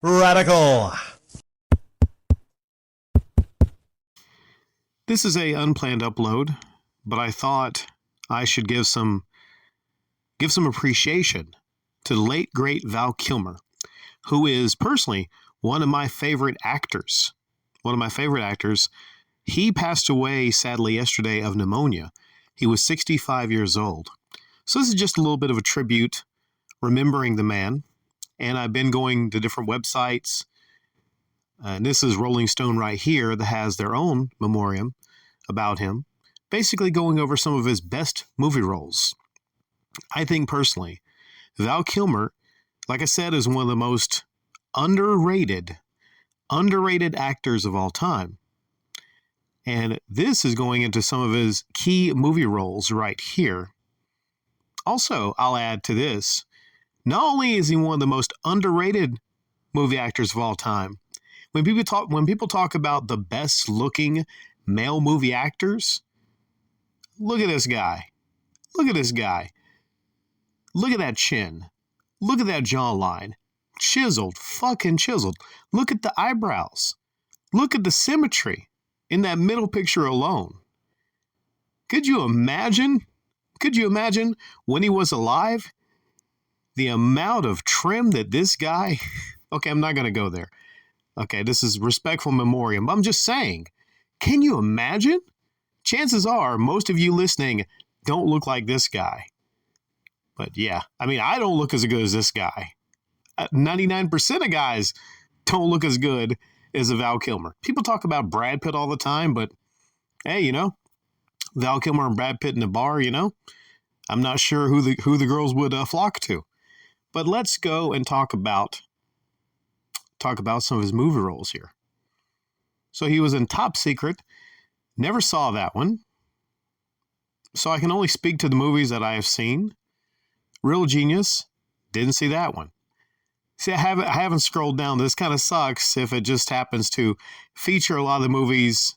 Radical. This is a unplanned upload, but I thought I should give some appreciation to the late great Val Kilmer, who is personally one of my favorite actors. He passed away sadly yesterday of pneumonia. He was 65 years old. So this is just a little bit of a tribute, remembering the man. And I've been going to different websites. And this is Rolling Stone right here that has their own memoriam about him, basically going over some of his best movie roles. I think personally, Val Kilmer, like I said, is one of the most underrated actors of all time. And this is going into some of his key movie roles right here. Also, I'll add to this, not only is he one of the most underrated movie actors of all time, when people talk about the best looking male movie actors, look at this guy. Look at this guy. Look at that chin. Look at that jawline. Chiseled, fucking chiseled. Look at the eyebrows. Look at the symmetry in that middle picture alone. Could you imagine when he was alive, the amount of trim that this guy, okay, I'm not going to go there. Okay, this is respectful memoriam. I'm just saying, can you imagine? Chances are most of you listening don't look like this guy. But yeah, I mean, I don't look as good as this guy. 99% of guys don't look as good as a Val Kilmer. People talk about Brad Pitt all the time, but hey, Val Kilmer and Brad Pitt in a bar, I'm not sure who the girls would flock to. But let's go and talk about some of his movie roles here. So he was in Top Secret. Never saw that one. So I can only speak to the movies that I have seen. Real Genius. Didn't see that one. See, I haven't scrolled down. This kind of sucks if it just happens to feature a lot of the movies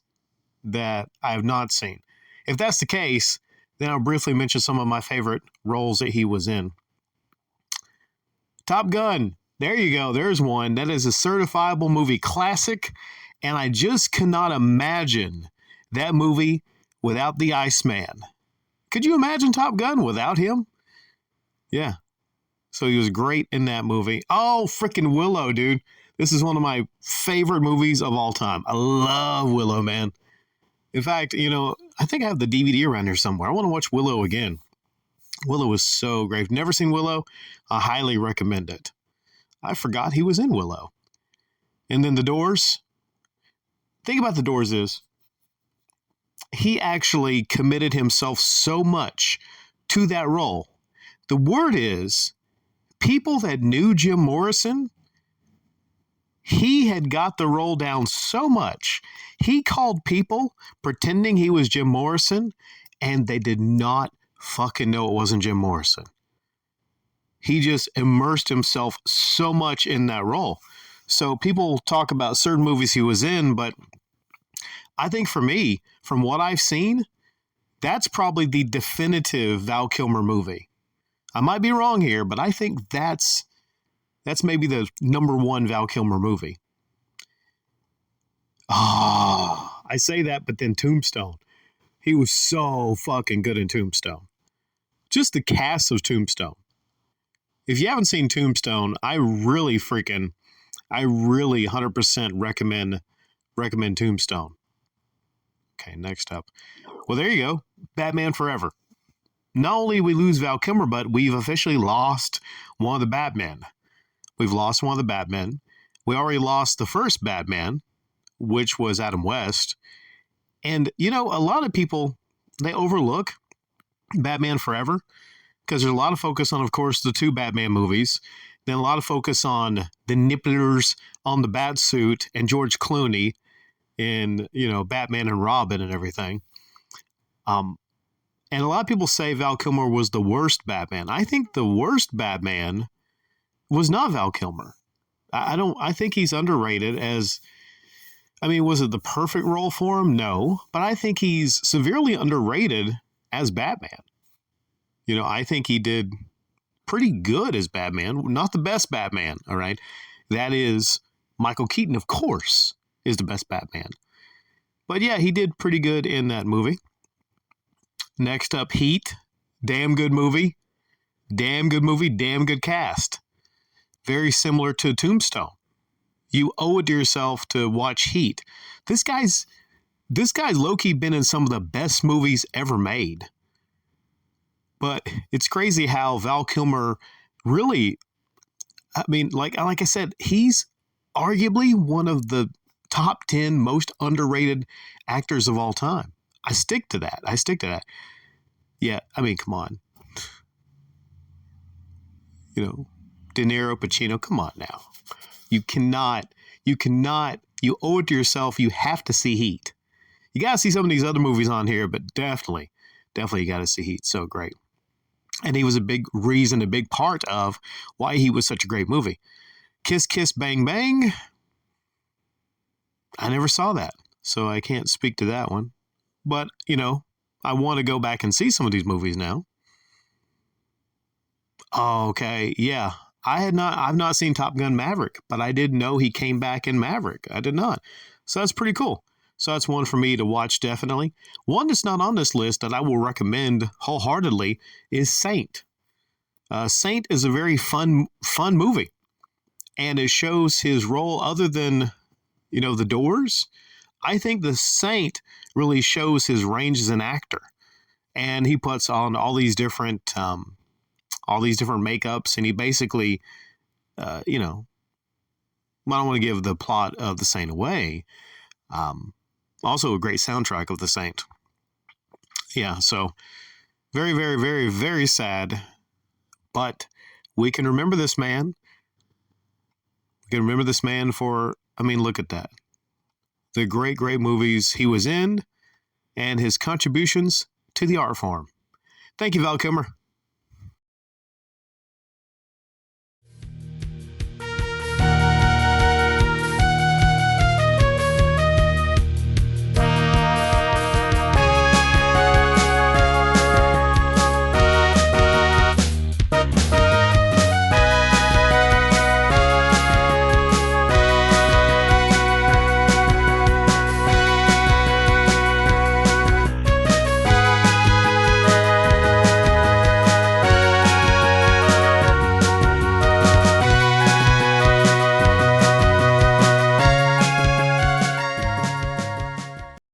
that I have not seen. If that's the case, then I'll briefly mention some of my favorite roles that he was in. Top Gun. There you go. There's one. That is a certifiable movie classic, and I just cannot imagine that movie without the Iceman. Could you imagine Top Gun without him? Yeah. So he was great in that movie. Oh, freaking Willow, dude. This is one of my favorite movies of all time. I love Willow, man. In fact, I think I have the DVD around here somewhere. I want to watch Willow again. Willow is so great. If you've never seen Willow, I highly recommend it. I forgot he was in Willow. And then The Doors. Thing about The Doors is he actually committed himself so much to that role. The word is, people that knew Jim Morrison, he had got the role down so much. He called people pretending he was Jim Morrison, and they did not fucking know it wasn't Jim Morrison. He just immersed himself so much in that role. So people talk about certain movies he was in, but I think for me, from what I've seen, that's probably the definitive Val Kilmer movie. I might be wrong here, but I think that's maybe the number one Val Kilmer movie. I say that, but then Tombstone. He was so fucking good in Tombstone. Just the cast of Tombstone. If you haven't seen Tombstone, I really 100% recommend Tombstone. Okay, next up. Well, there you go. Batman Forever. Not only we lose Val Kilmer, but we've officially lost one of the Batmen. We've lost one of the Batmen. We already lost the first Batman, which was Adam West. And, a lot of people, they overlook Batman Forever because there's a lot of focus on, of course, the two Batman movies. Then a lot of focus on the nipplers on the bat suit and George Clooney in, Batman and Robin and everything. And a lot of people say Val Kilmer was the worst Batman. I think the worst Batman was not Val Kilmer. I think he's underrated as, was it the perfect role for him? No, but I think he's severely underrated as Batman. I think he did pretty good as Batman. Not the best Batman, all right? that is Michael Keaton, of course, is the best Batman. But yeah, he did pretty good in that movie. Next up, Heat. Damn good movie. Damn good movie. Damn good cast. Very similar to Tombstone. You owe it to yourself to watch Heat. This guy's low-key been in some of the best movies ever made. But it's crazy how Val Kilmer really, I mean, like I said, he's arguably one of the top 10 most underrated actors of all time. I stick to that. Yeah, I mean, come on. You know, De Niro, Pacino, come on now. You owe it to yourself. You have to see Heat. You got to see some of these other movies on here, but definitely you got to see Heat. So great. And he was a big reason, a big part of why he was such a great movie. Kiss, Kiss, Bang, Bang. I never saw that, so I can't speak to that one. But, I want to go back and see some of these movies now. Okay, yeah. I've not seen Top Gun Maverick, but I did know he came back in Maverick. I did not. So that's pretty cool. So that's one for me to watch, definitely. One that's not on this list that I will recommend wholeheartedly is Saint. Saint is a very fun movie. And it shows his role other than, The Doors. I think the Saint really shows his range as an actor. And he puts on all these different makeups, and he basically, I don't want to give the plot of The Saint away. Also a great soundtrack of The Saint. Yeah, so very, very, very, very sad. But we can remember this man. We can remember this man for, look at that. The great, great movies he was in and his contributions to the art form. Thank you, Val Kilmer.